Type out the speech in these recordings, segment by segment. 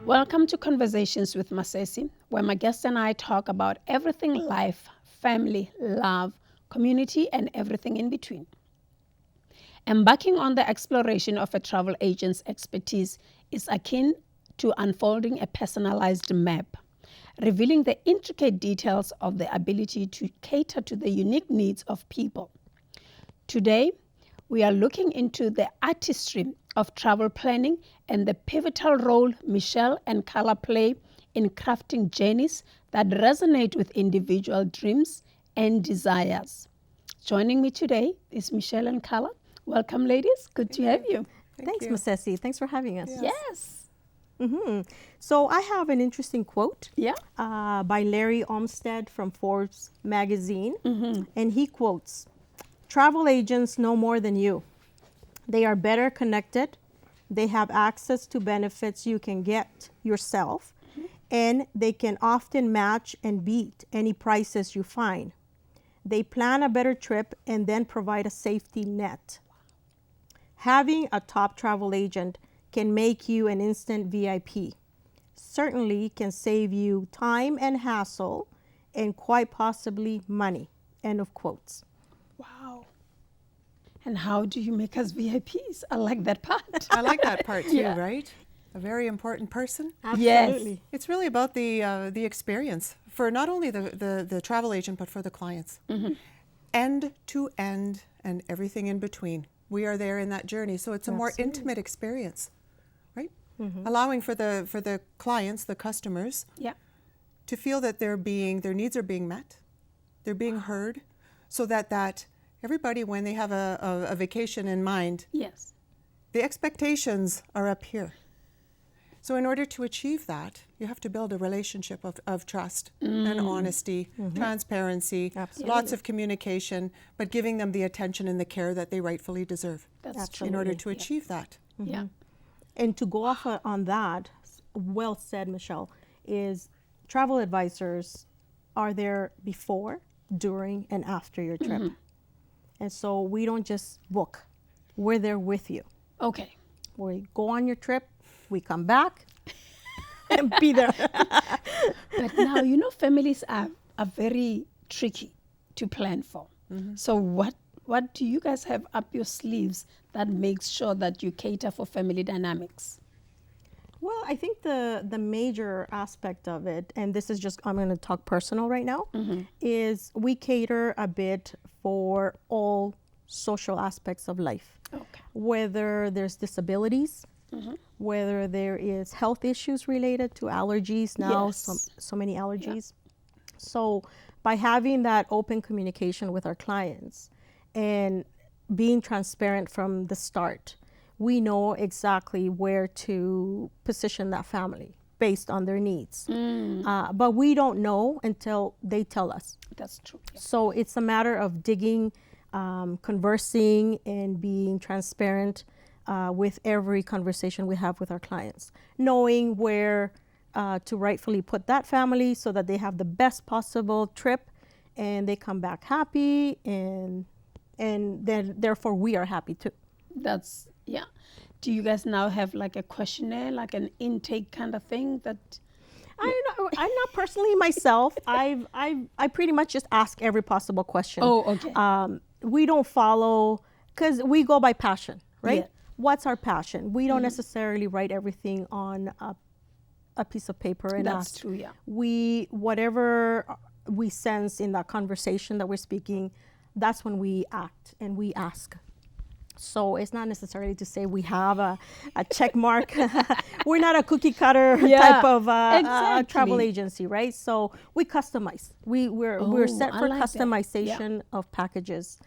Welcome to Conversations with Masesi, where my guest and I talk about everything life, family, love, community, and everything in between. Embarking on the exploration of a travel agent's expertise is akin to unfolding a personalized map, revealing the intricate details of the ability to cater to the unique needs of people. Today, we are looking into the artistry of travel planning and the pivotal role Michelle and Carla play in crafting journeys that resonate with individual dreams and desires. Joining me today is Michelle and Carla. Welcome, ladies. Good to have you. Thanks, Masesi. Thanks for having us. Yes. So I have an interesting quote Yeah. by Larry Olmsted from Forbes magazine. And he quotes, "Travel agents know more than you. They are better connected. They have access to benefits you can get yourself. And they can often match and beat any prices you find. They plan a better trip and then provide a safety net. Having a top travel agent can make you an instant VIP. Certainly can save you time and hassle and quite possibly money." End of quotes. Wow. And how do you make us VIPs? I like that part. I like that part too, Yeah. right? A very important person. Absolutely. It's really about the experience for not only the travel agent, but for the clients. End to end and everything in between. We are there in that journey. So it's a more intimate experience, right? Allowing for the clients, the customers, Yeah. to feel that their needs are being met, they're being heard, so that everybody, when they have a vacation in mind, Yes. the expectations are up here. So in order to achieve that, you have to build a relationship of trust and honesty, transparency, lots of communication, but giving them the attention and the care that they rightfully deserve That's in order to achieve that. Yeah. And to go off on that, well said, Michelle, is travel advisors are there before, during, and after your trip. And so we don't just book. We're there with you. Okay. We go on your trip, we come back, and be there. But now, families are very tricky to plan for. So what do you guys have up your sleeves that makes sure that you cater for family dynamics? Well, I think the major aspect of it, and this is just, I'm going to talk personal right now, is we cater a bit for all social aspects of life. Okay. Whether there's disabilities, whether there is health issues related to allergies now, Yes. so many allergies. So by having that open communication with our clients and being transparent from the start, we know exactly where to position that family based on their needs. But we don't know until they tell us. That's true. Yeah. So it's a matter of digging, conversing, and being transparent with every conversation we have with our clients, knowing where to rightfully put that family so that they have the best possible trip and they come back happy, and then therefore we are happy too. That's, yeah. Do you guys now have like a questionnaire, like an intake kind of thing that? I'm not personally myself. I pretty much just ask every possible question. Oh, okay. We don't follow, because we go by passion, right? Yeah. What's our passion? We don't necessarily write everything on a piece of paper and That's ask. true, yeah. Whatever we sense in that conversation that we're speaking, that's when we act and we ask. So it's not necessarily to say we have a check mark. We're not a cookie cutter type of travel agency, right? So we customize. We're set for like that. customization of packages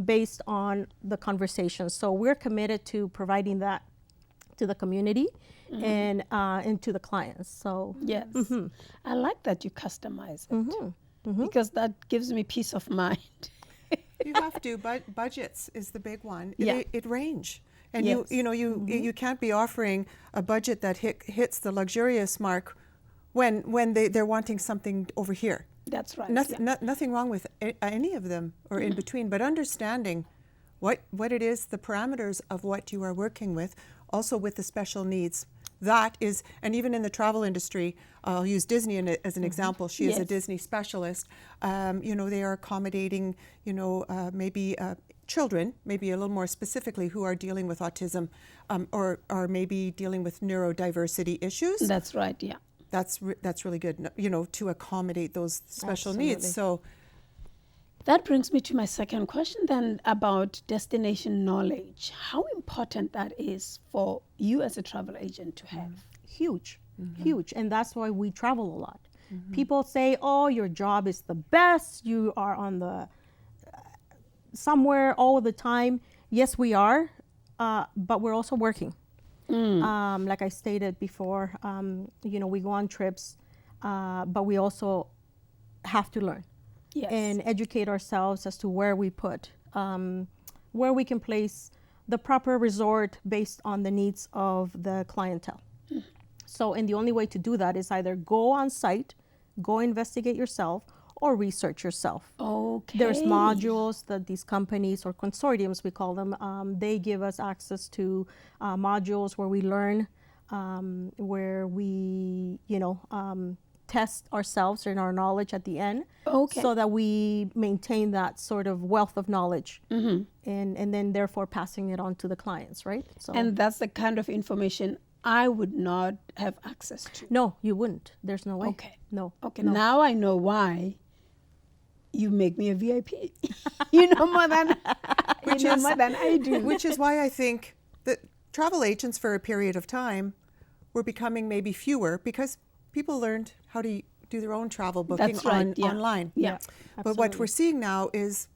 based on the conversation. So we're committed to providing that to the community and to the clients. So Yes. I like that you customize it because that gives me peace of mind. You have to, but budgets is the big one. Yeah. It range. And Yes. you can't be offering a budget that hits the luxurious mark when they're wanting something over here. That's right. Nothing wrong with any of them or in between, but understanding what it is, the parameters of what you are working with, also with the special needs. That is, and even in the travel industry, I'll use Disney as an example. She is a Yes. Disney specialist. They are accommodating, maybe children, maybe a little more specifically, who are dealing with autism, or maybe dealing with neurodiversity issues. That's right, yeah. That's really good, to accommodate those special Absolutely. needs. So That brings me to my second question then about destination knowledge. How important that is for you as a travel agent to have. Huge, huge. And that's why we travel a lot. People say, oh, your job is the best. You are on the somewhere all the time. Yes, we are, but we're also working. Like I stated before, we go on trips, but we also have to learn. Yes. And educate ourselves as to where we put, where we can place the proper resort based on the needs of the clientele. So, and the only way to do that is either go on site, go investigate yourself, or research yourself. Okay. There's modules that these companies, or consortiums we call them, they give us access to modules where we learn, where we, test ourselves and our knowledge at the end, Okay. so that we maintain that sort of wealth of knowledge, and then therefore passing it on to the clients, right? So And that's the kind of information I would not have access to. no, you wouldn't. There's no way. Okay. No. Okay, no. now I know why you make me a VIP. you know more than more than I do. which is why I think that travel agents for a period of time were becoming maybe fewer, because people learned how to do their own travel booking That's right, yeah. online. Yeah. But what we're seeing now is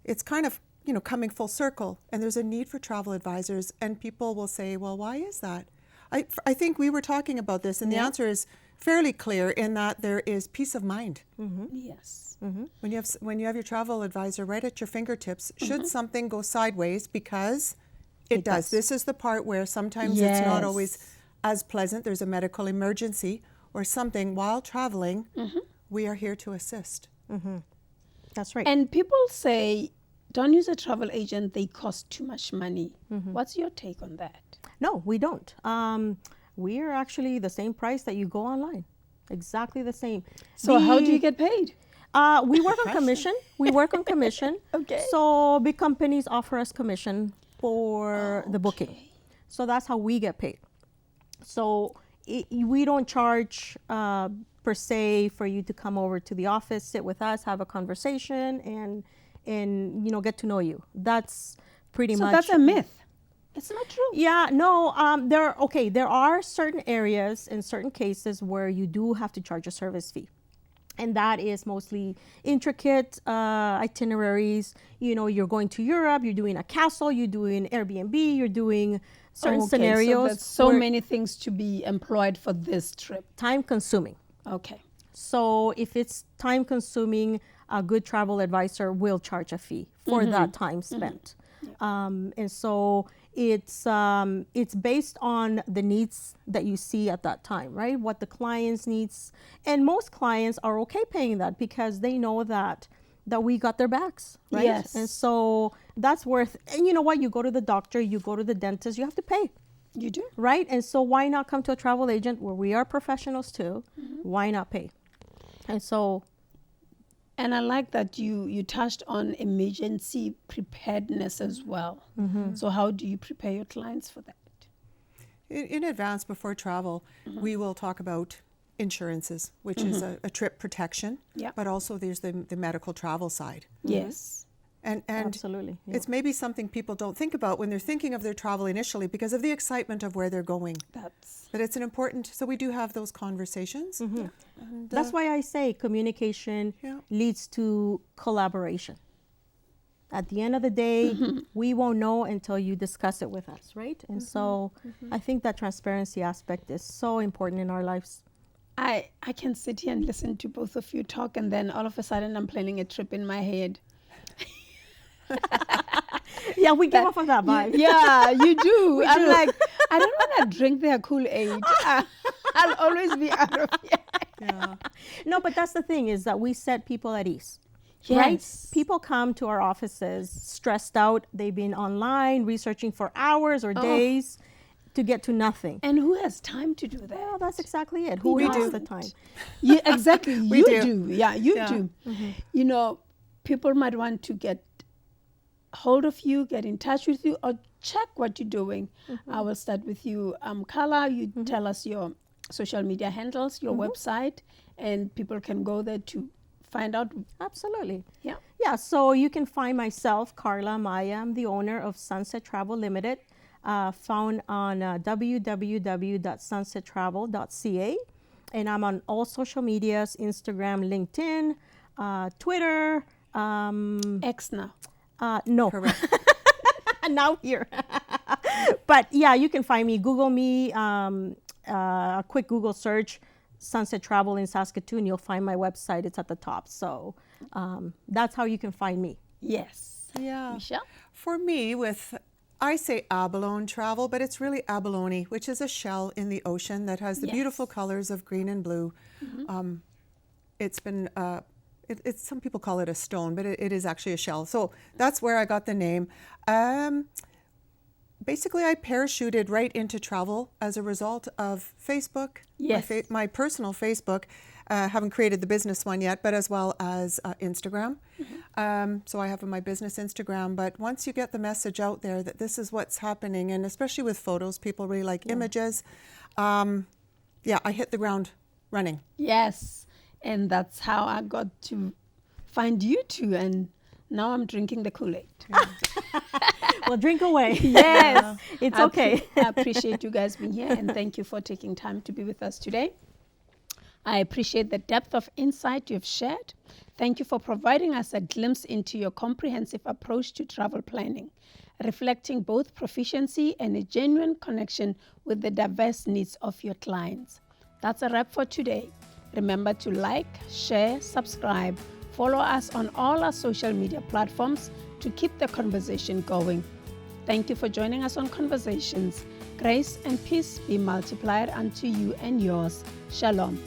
it's kind of, coming full circle, and there's a need for travel advisors, and people will say, well, why is that? I think we were talking about this, and the answer is fairly clear in that there is peace of mind. Yes. When you have your travel advisor right at your fingertips, should something go sideways, because it does. This is the part where sometimes it's not always as pleasant. There's a medical emergency or something while traveling. We are here to assist. That's right. And people say, don't use a travel agent, they cost too much money. What's your take on that? No, we don't. We are actually the same price that you go online. Exactly the same. So how do you get paid? We work on commission. We work on commission. Okay. So big companies offer us commission for the booking. So that's how we get paid. So we don't charge per se for you to come over to the office, sit with us, have a conversation, and get to know you. That's pretty So much. that's a myth. It's not true. Yeah, no, there are certain areas in certain cases where you do have to charge a service fee. And that is mostly intricate itineraries. You're going to Europe, you're doing a castle, you're doing Airbnb, you're doing certain scenarios. So there's so where many things to be employed for this trip. time consuming. Okay. So if it's time consuming, a good travel advisor will charge a fee for that time spent. And so it's based on the needs that you see at that time, right? What the client's needs, and most clients are okay paying that because they know that we got their backs, right? Yes. And so that's worth. And you know what? You go to the doctor, you go to the dentist, you have to pay, You do? right? And so why not come to a travel agent where we are professionals too? Why not pay? And so. And I like that you touched on emergency preparedness as well. So how do you prepare your clients for that? In advance, before travel, we will talk about insurances, which is a trip protection, Yeah. but also there's the medical travel side. Yes. And Absolutely, yeah. it's maybe something people don't think about when they're thinking of their travel initially because of the excitement of where they're going. That's But it's an important, so we do have those conversations. And, That's why I say communication Yeah. leads to collaboration. At the end of the day, we won't know until you discuss it with us, right? And so I think that transparency aspect is so important in our lives. I can sit here and listen to both of you talk, and then all of a sudden I'm planning a trip in my head. Yeah, we give off on that vibe. Yeah, you do. I'm do. like, I don't want to drink their Kool-Aid. I'll always be out of here. yeah. No, but that's the thing, is that we set people at ease. Yes. Right? People come to our offices stressed out. They've been online researching for hours or days. to get to nothing. And who has time to do that? Well, that's exactly it. Who We has do. the time? Yeah, exactly. We You do. do. Yeah, you Yeah. do. You know, people might want to get hold of you, get in touch with you, or check what you're doing. I will start with you, Carla. You tell us your social media handles, your website, and people can go there to find out. Absolutely. Yeah. Yeah, so you can find myself, Carla Maya. I'm the owner of Sunset Travel Limited, found on www.sunsettravel.ca. And I'm on all social medias, Instagram, LinkedIn, Twitter. X now. No. Correct. Now here. But yeah, you can find me. Google me, a quick Google search, Sunset Travel in Saskatoon. You'll find my website. It's at the top. So that's how you can find me. Yes. Yeah. Michelle? For me, I say Abalone travel, but it's really abalone, which is a shell in the ocean that has the beautiful colors of green and blue. It's been, some people call it a stone, but it is actually a shell. So that's where I got the name. Basically, I parachuted right into travel as a result of Facebook, Yes. my personal Facebook. Haven't created the business one yet, but as well as Instagram. So I have my business Instagram. But once you get the message out there that this is what's happening, and especially with photos, people really like images. I hit the ground running. Yes. And that's how I got to find you two. And now I'm drinking the Kool-Aid. Well, drink away. Yes. It's okay. I appreciate you guys being here, and thank you for taking time to be with us today. I appreciate the depth of insight you've shared. Thank you for providing us a glimpse into your comprehensive approach to travel planning, reflecting both proficiency and a genuine connection with the diverse needs of your clients. That's a wrap for today. Remember to like, share, subscribe, follow us on all our social media platforms to keep the conversation going. Thank you for joining us on Conversations. Grace and peace be multiplied unto you and yours. Shalom.